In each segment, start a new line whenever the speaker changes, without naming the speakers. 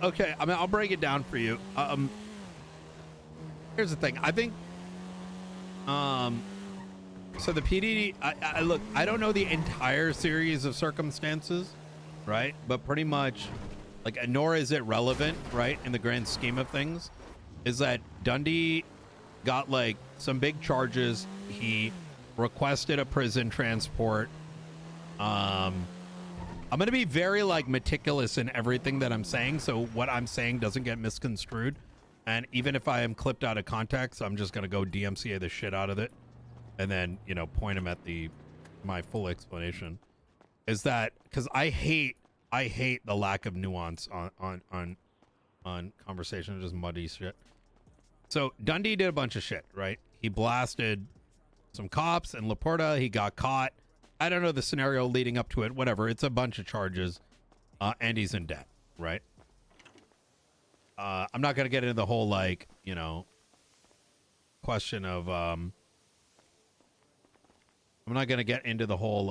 okay, I mean, I'll break it down for you. Here's the thing. I think, so the PDD, look, I don't know the entire series of circumstances, right? But pretty much, like, nor is it relevant, right, in the grand scheme of things, is that Dundy got, like, some big charges. He requested a prison transport. I'm going to be very, like, meticulous in everything that I'm saying, so what I'm saying doesn't get misconstrued. And even if I am clipped out of context, I'm just going to go DMCA the shit out of it. And then, you know, point him at my full explanation. Is that, because I hate the lack of nuance on conversation, just muddy shit. So Dundy did a bunch of shit, right? He blasted some cops in Laporta. He got caught. I don't know the scenario leading up to it. Whatever. It's a bunch of charges. And he's in debt, right? I'm not going to get into the whole, like, you know, question of, I'm not going to get into the whole,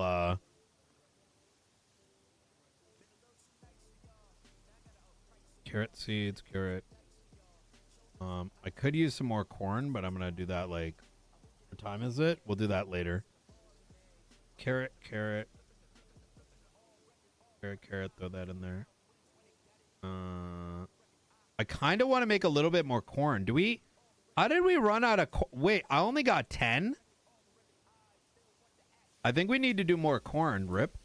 carrot seeds, carrot. I could use some more corn, but I'm going to do that, like, what time is it? We'll do that later. Carrot, carrot. Carrot, carrot, throw that in there. I kind of want to make a little bit more corn. How did we run out of wait, I only got 10? I think we need to do more corn, Rip.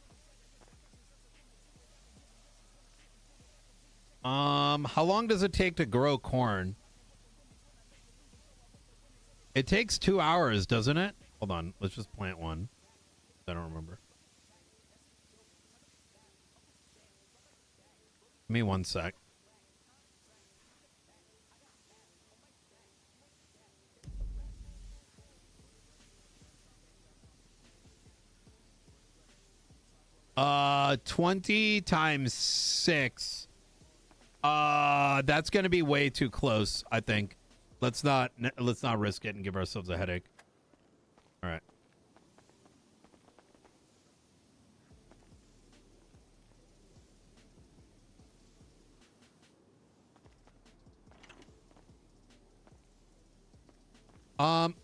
How long does it take to grow corn? It takes 2 hours, doesn't it? Hold on, let's just plant one. I don't remember. Give me 1 sec. Uh, 20 times 6. That's gonna be way too close, I think. Let's not risk it and give ourselves a headache. All right.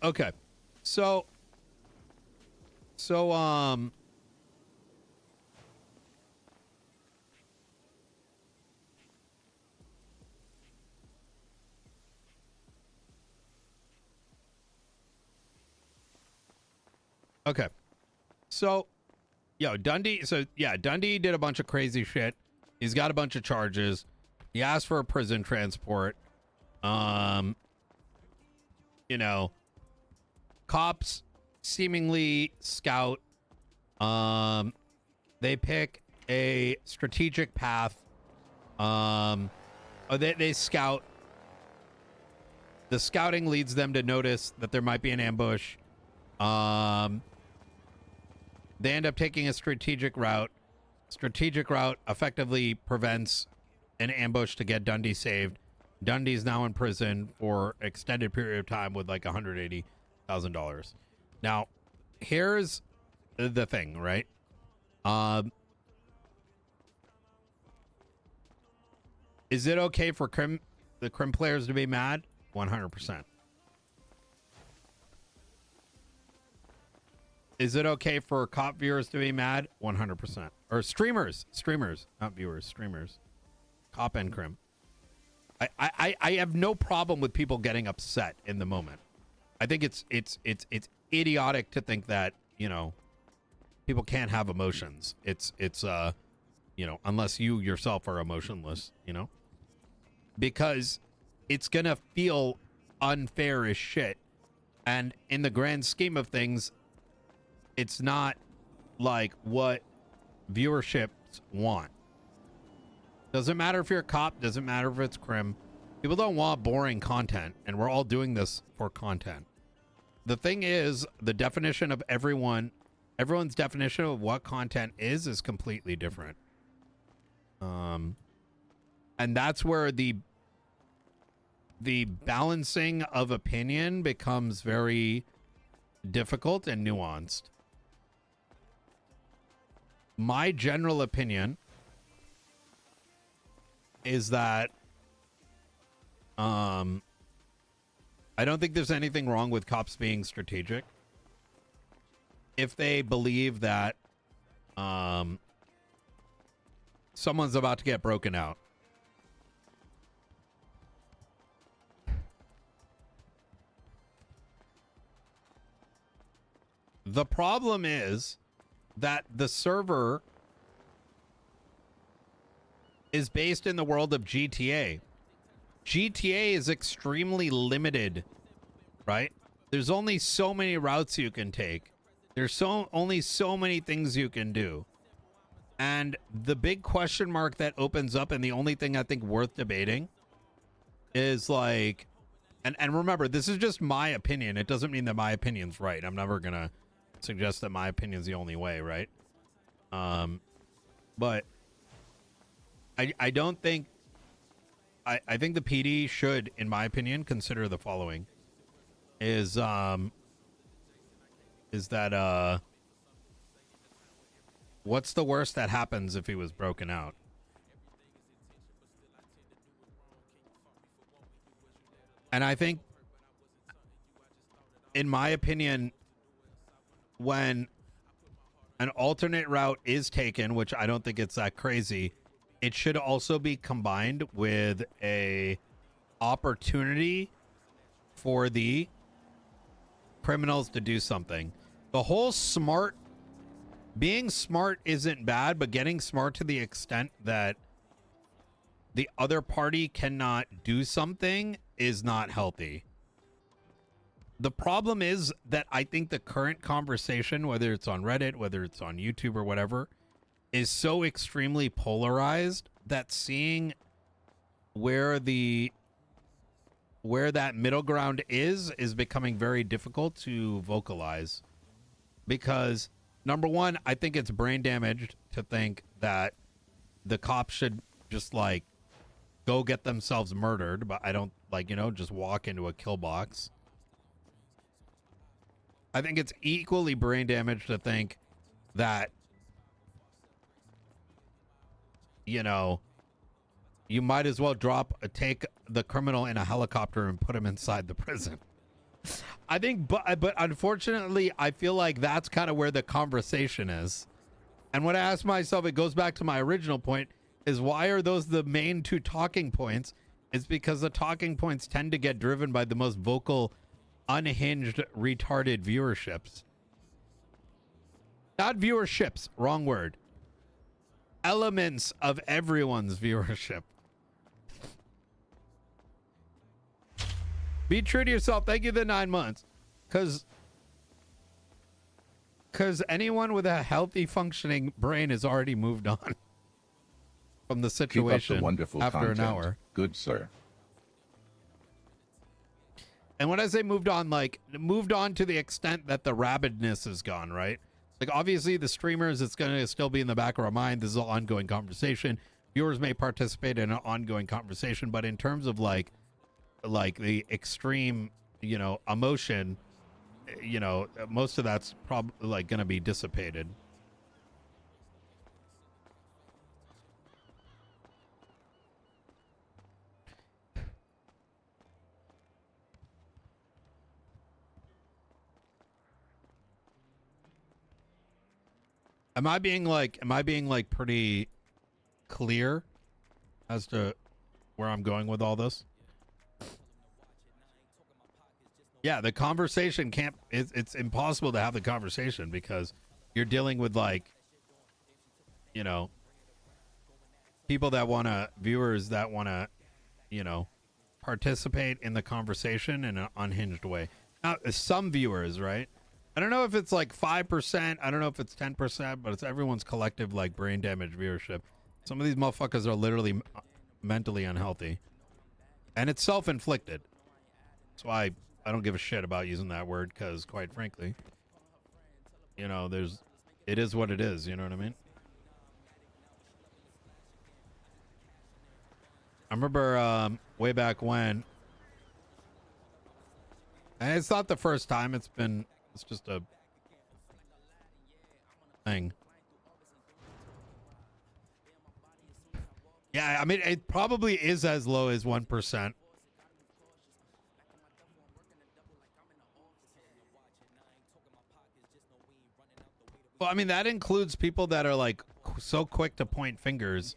Okay. So, okay. So, Dundy. So, yeah, Dundy did a bunch of crazy shit. He's got a bunch of charges. He asked for a prison transport. You know, cops seemingly scout. They pick a strategic path. They scout. The scouting leads them to notice that there might be an ambush. They end up taking a strategic route. Strategic route effectively prevents an ambush to get Dundy saved. Dundy's now in prison for extended period of time with like $180,000. Now, here's the thing, right? Is it okay for the Crim players to be mad? 100%. Is it okay for cop viewers to be mad? 100%. Or streamers, not viewers, streamers. Cop and Crim. I have no problem with people getting upset in the moment. I think it's idiotic to think that, you know, people can't have emotions. It's you know, unless you yourself are emotionless, you know, because it's gonna feel unfair as shit. And in the grand scheme of things, it's not like what viewerships want. Doesn't matter if you're a cop, doesn't matter if it's Crim. People don't want boring content, and we're all doing this for content. The thing is, the definition of everyone's definition of what content is completely different. And that's where the balancing of opinion becomes very difficult and nuanced. My general opinion is that I don't think there's anything wrong with cops being strategic if they believe that someone's about to get broken out. The problem is that the server is based in the world of GTA. GTA is extremely limited, right? There's only so many routes you can take. There's only so many things you can do. And the big question mark that opens up, and the only thing I think worth debating is like, and remember, this is just my opinion. It doesn't mean that my opinion's right. I'm never gonna suggest that my opinion's the only way, right? But I don't think, I think the PD should, in my opinion, consider the following. Is that what's the worst that happens if he was broken out? And I think, in my opinion, when an alternate route is taken, which I don't think it's that crazy, it should also be combined with a opportunity for the criminals to do something. The whole being smart isn't bad, but getting smart to the extent that the other party cannot do something is not healthy. The problem is that I think the current conversation, whether it's on Reddit, whether it's on YouTube or whatever, is so extremely polarized that seeing where that middle ground is becoming very difficult to vocalize. Because number one, I think it's brain damaged to think that the cops should just like go get themselves murdered, but I don't just walk into a kill box. I think it's equally brain damaged to think that, you might as well take the criminal in a helicopter and put him inside the prison. I think, but unfortunately, I feel like that's kind of where the conversation is. And when I ask myself, it goes back to my original point, is why are those the main two talking points? It's because the talking points tend to get driven by the most vocal, unhinged, retarded viewerships. Not viewerships, wrong word. Elements of everyone's viewership. Be true to yourself. Thank you, the 9 months. Because anyone with a healthy functioning brain has already moved on from the situation.
Keep up the wonderful
after
content.
An hour.
Good, sir.
And when I say moved on, like moved on to the extent that the rabidness is gone, right? Like obviously the streamers, it's going to still be in the back of our mind. This is an ongoing conversation. Viewers may participate in an ongoing conversation, but in terms of like the extreme, emotion, most of that's probably like going to be dissipated. Am I being pretty clear as to where I'm going with all this? Yeah, the conversation it's impossible to have the conversation because you're dealing with people that viewers that want to, participate in the conversation in an unhinged way. Now, some viewers, right? I don't know if it's like 5%. I don't know if it's 10%, but it's everyone's collective brain damage viewership. Some of these motherfuckers are literally mentally unhealthy, and it's self-inflicted. That's why I don't give a shit about using that word because, quite frankly, it is what it is. You know what I mean? I remember way back when, and it's not the first time. It's just a thing. Yeah, I mean, it probably is as low as 1%. Well, I mean, that includes people that are like so quick to point fingers.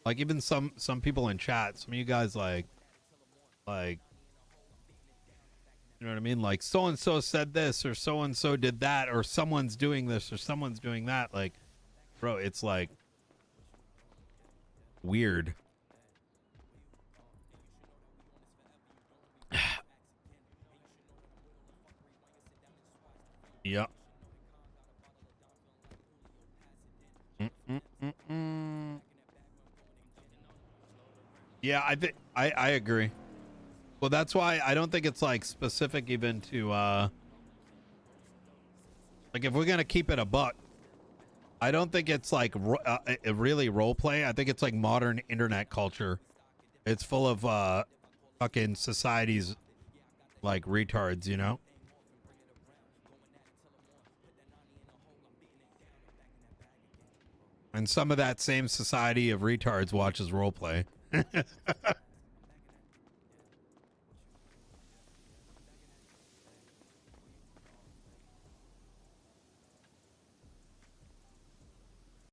Like even some people in chat, some of you guys like you know what I mean? Like so and so said this or so and so did that or someone's doing this or someone's doing that. Like, bro, it's like weird. Yep. Yeah, I agree. Well, that's why I don't think it's like specific even to like if we're gonna keep it a buck, I don't think it's like really role play. I think it's like modern internet culture. It's full of fucking society's like retards, you know. And some of that same society of retards watches role play.